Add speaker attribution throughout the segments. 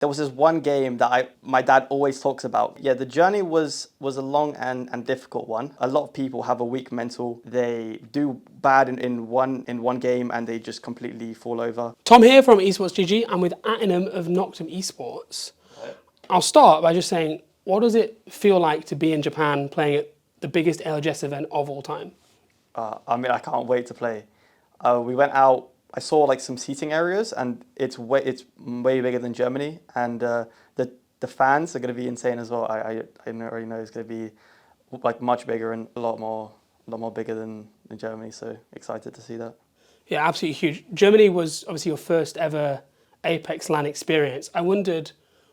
Speaker 1: There was this one game that my dad always talks about. Yeah, the journey was a long and difficult one. A lot of people have a weak mental. They do bad in one game and they just completely fall over.
Speaker 2: Tom here from EsportsGG. I'm with Atinum of Noctem Esports.
Speaker 1: Right.
Speaker 2: I'll start by just saying, what does it feel like to be in Japan playing at the biggest ALGS event of all time?
Speaker 1: I mean, I can't wait to play. We went out. I saw like some seating areas, and it's way bigger than Germany, and the fans are going to be insane as well. I already know it's going to be like much bigger and a lot more bigger than Germany. So excited to see that.
Speaker 2: Yeah, absolutely huge. Germany was obviously your first ever Apex LAN experience. I wondered,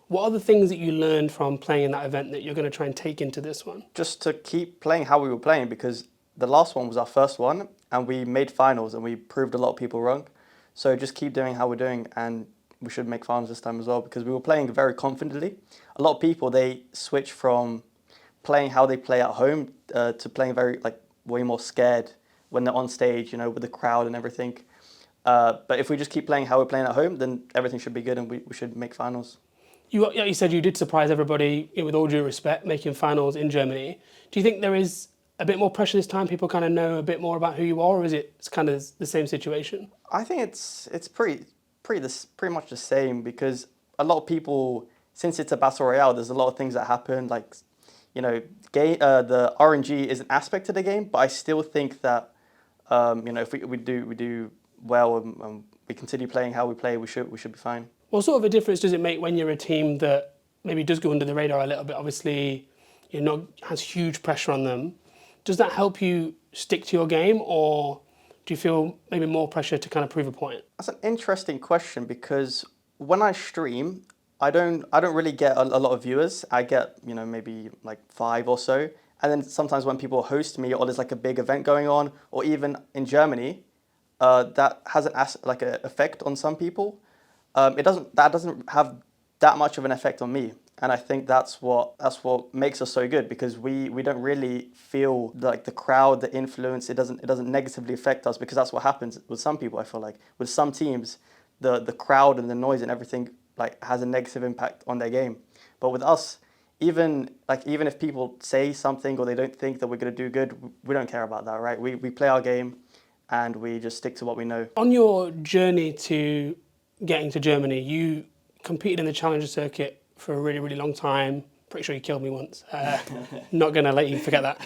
Speaker 2: what are the things that you learned from playing in that event that you're going to try and take into this one?
Speaker 1: Just to keep playing how we were playing, because the last one was our first one, and we made finals, and we proved a lot of people wrong. So just keep doing how we're doing, and we should make finals this time as well, because we were playing very confidently. A lot of people, they switch from playing how they play at home to playing way more scared when they're on stage, you know, with the crowd and everything. But if we just keep playing how we're playing at home, then everything should be good, and we should make finals.
Speaker 2: You said you did surprise everybody, with all due respect, making finals in Germany. Do you think there is a bit more pressure this time? People kind of know a bit more about who you are, or is it kind of the same situation?
Speaker 1: I think it's pretty much the same, because a lot of people, since it's a battle royale, there's a lot of things that happen. Like, you know, the RNG is an aspect to the game, but I still think that you know, if we do well and we continue playing how we play, we should be fine.
Speaker 2: What sort of a difference does it make when you're a team that maybe does go under the radar a little bit? Obviously, has huge pressure on them. Does that help you stick to your game, or do you feel maybe more pressure to kind of prove a point?
Speaker 1: That's an interesting question, because when I stream, I don't really get a lot of viewers. I get, you know, maybe like 5 or so. And then sometimes when people host me, or there's like a big event going on, or even in Germany, that has an effect on some people. That doesn't have that much of an effect on me. And I think that's what makes us so good, because we don't really feel like the crowd, the influence. It doesn't negatively affect us, because that's what happens with some people. I feel like with some teams, the crowd and the noise and everything like has a negative impact on their game. But with us, even if people say something or they don't think that we're going to do good, we don't care about that, right? We play our game, and we just stick to what we know.
Speaker 2: On your journey to getting to Germany, you competed in the Challenger circuit for a really, really long time. Pretty sure you killed me once. Not going to let you forget that.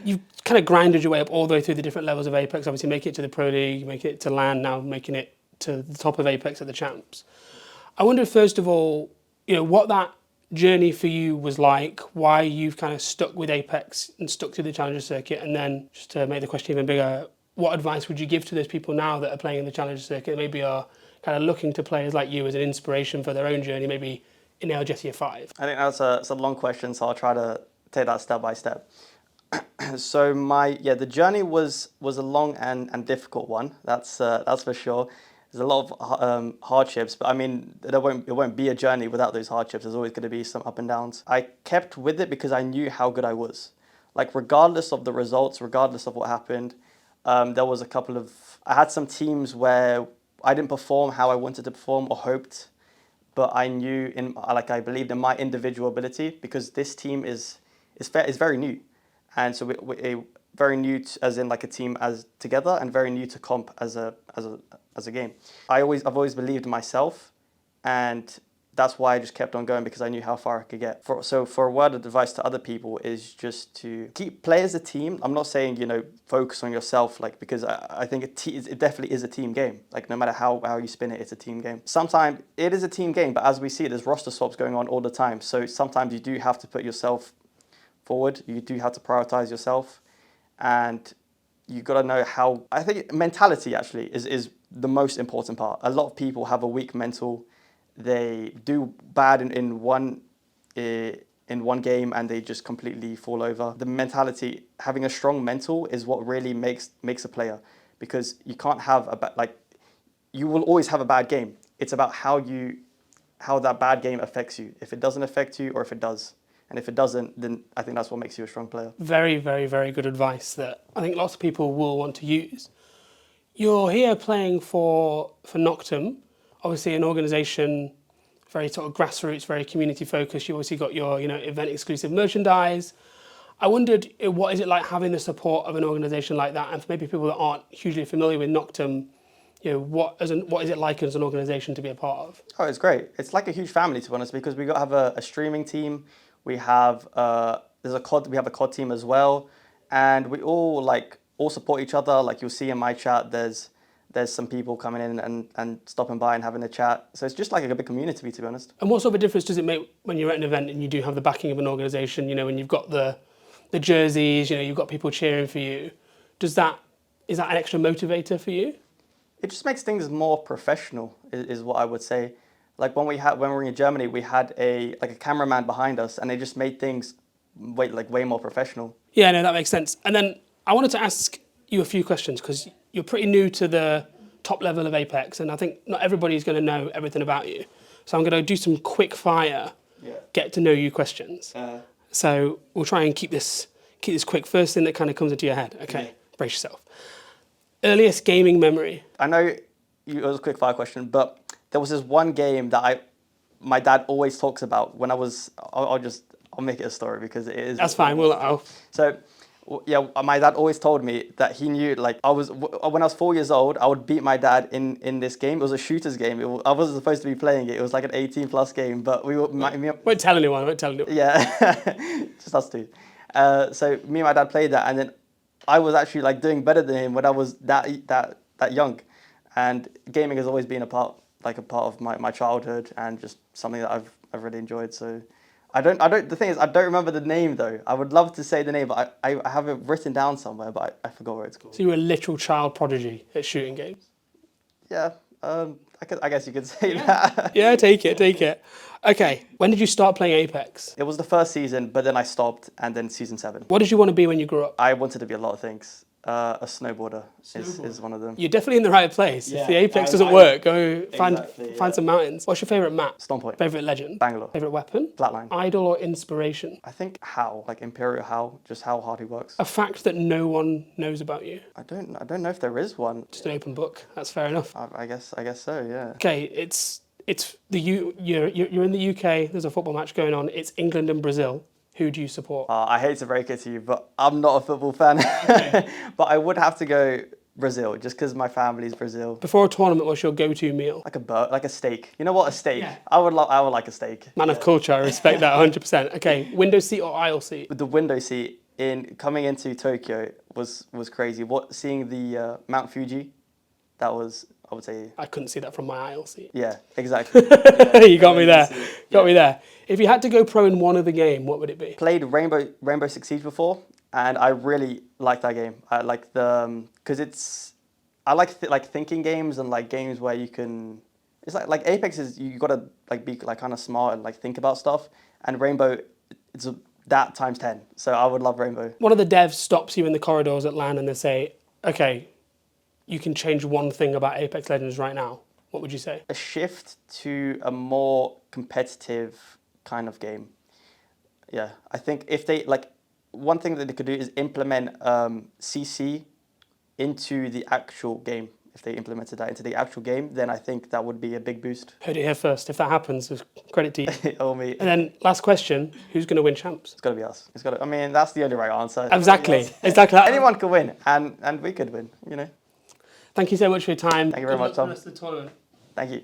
Speaker 2: You've kind of grinded your way up all the way through the different levels of Apex. Obviously, make it to the Pro League, make it to LAN, now making it to the top of Apex at the Champs. I wonder, first of all, what that journey for you was like, why you've kind of stuck with Apex and stuck to the Challenger circuit, and then just to make the question even bigger, what advice would you give to those people now that are playing in the Challenger circuit, maybe are kind of looking to players like you as an inspiration for their own journey, maybe in ALGS Year 5?
Speaker 1: I think it's a long question, so I'll try to take that step by step. So the journey was a long and difficult one. That's for sure. There's a lot of hardships, but I mean, it won't be a journey without those hardships. There's always going to be some up and downs. I kept with it because I knew how good I was. Like, regardless of the results, regardless of what happened, there was I had some teams where I didn't perform how I wanted to perform or hoped, but I knew I believed in my individual ability, because this team is very new, and so we're very new as in like a team as together, and very new to comp as a game. I've always believed in myself, and that's why I just kept on going, because I knew how far I could get. For a word of advice to other people is just to play as a team. I'm not saying, focus on yourself, because I think it definitely is a team game. Like, no matter how you spin it, it's a team game. Sometimes it is a team game, but as we see, there's roster swaps going on all the time. So sometimes you do have to put yourself forward. You do have to prioritize yourself, and you got to know how. I think mentality actually is the most important part. A lot of people have a weak mental. They do bad in one game, and they just completely fall over. The mentality, having a strong mental, is what really makes a player, because you can't have you will always have a bad game. It's about how that bad game affects you. If it doesn't affect you, or if it does. And if it doesn't, then I think that's what makes you a strong player.
Speaker 2: Very, very, very good advice that I think lots of people will want to use. You're here playing for Noctem, obviously an organisation very sort of grassroots, very community focused. You obviously got your, event exclusive merchandise. I wondered, what is it like having the support of an organisation like that? And for maybe people that aren't hugely familiar with Noctem, what is it like as an organisation to be a part of?
Speaker 1: Oh, it's great. It's like a huge family, to be honest, because we have a streaming team. We have there's a COD. We have a COD team as well, and we all support each other. Like you'll see in my chat, there's some people coming in and stopping by and having a chat. So it's just like a big community, to be honest.
Speaker 2: And what sort of a difference does it make when you're at an event and you do have the backing of an organisation? When you've got the jerseys, you've got people cheering for you. Is that an extra motivator for you?
Speaker 1: It just makes things more professional, is what I would say. Like when we were in Germany, we had a cameraman behind us, and it just made things way more professional.
Speaker 2: Yeah, no, that makes sense. And then I wanted to ask you a few questions because you're pretty new to the top level of Apex, and I think not everybody's going to know everything about you. So I'm going to do some quick fire, get to know you questions. So we'll try and keep this quick. First thing that kind of comes into your head. Okay, brace yourself. Earliest gaming memory? I
Speaker 1: know it was a quick fire question, but there was this one game that my dad always talks about when I was. I'll make it a story because it is.
Speaker 2: That's fine.
Speaker 1: So, yeah, my dad always told me that he knew when I was 4 years old, I would beat my dad in this game. It was a shooters game. I wasn't supposed to be playing it. It was like an 18+ game, but we were.
Speaker 2: Won't tell anyone.
Speaker 1: Yeah, just us two. So me and my dad played that, and then I was actually doing better than him when I was that young, and gaming has always been a part of my childhood and just something that I've really enjoyed. So the thing is, I don't remember the name though. I would love to say the name, but I have it written down somewhere, but I forgot where it's called.
Speaker 2: So you were a literal child prodigy at shooting games?
Speaker 1: Yeah, I guess you could say that.
Speaker 2: Yeah, take it. Okay, when did you start playing Apex?
Speaker 1: It was the first season, but then I stopped, and then season 7.
Speaker 2: What did you want to be when you grew up?
Speaker 1: I wanted to be a lot of things. A snowboarder is one of them.
Speaker 2: You're definitely in the right place.
Speaker 1: Yeah,
Speaker 2: if the Apex doesn't work, go find some mountains. What's your favourite map?
Speaker 1: Stonepoint.
Speaker 2: Favourite legend?
Speaker 1: Bangalore.
Speaker 2: Favourite weapon?
Speaker 1: Flatline.
Speaker 2: Idol or inspiration?
Speaker 1: I think Hal, Imperial Hal, just how hard he works.
Speaker 2: A fact that no one knows about you?
Speaker 1: I don't know if there is one.
Speaker 2: Just an open book. That's fair enough.
Speaker 1: I guess so. Yeah.
Speaker 2: Okay, you're in the UK. There's a football match going on. It's England and Brazil. Who do you support?
Speaker 1: I hate to break it to you, but I'm not a football fan. Okay. But I would have to go Brazil, just because my family's Brazil.
Speaker 2: Before a tournament, what's your go-to meal?
Speaker 1: Like a steak. You know what? A steak.
Speaker 2: Yeah.
Speaker 1: I would like a steak.
Speaker 2: Man of culture, I respect that 100%. Okay, window seat or aisle seat?
Speaker 1: With the window seat coming into Tokyo was crazy. Seeing the Mount Fuji, that was, I would say.
Speaker 2: I couldn't see that from my aisle seat.
Speaker 1: Yeah, exactly.
Speaker 2: You got me there. Got me there. If you had to go pro in one of the game, what would it be?
Speaker 1: Played Rainbow Six Siege before, and I really like that game. I like because I like thinking games and games where you can. It's like Apex is you gotta be kind of smart and think about stuff, and Rainbow, it's that times 10. So I would love Rainbow.
Speaker 2: One of the devs stops you in the corridors at LAN and they say, "Okay, you can change one thing about Apex Legends right now." What would you say?
Speaker 1: A shift to a more competitive kind of game. Yeah, I think if they one thing that they could do is implement CC into the actual game. If they implemented that into the actual game, then I think that would be a big boost.
Speaker 2: Heard it here first. If that happens, credit to you.
Speaker 1: Oh, me.
Speaker 2: And then last question, who's going to win champs?
Speaker 1: It's got to be us. I mean, that's the only right answer.
Speaker 2: Exactly.
Speaker 1: Anyone could win, and we could win,
Speaker 2: Thank you so much for your time.
Speaker 1: Thank you very much, Tom.
Speaker 2: Good luck for the rest of the tournament.
Speaker 1: Thank you.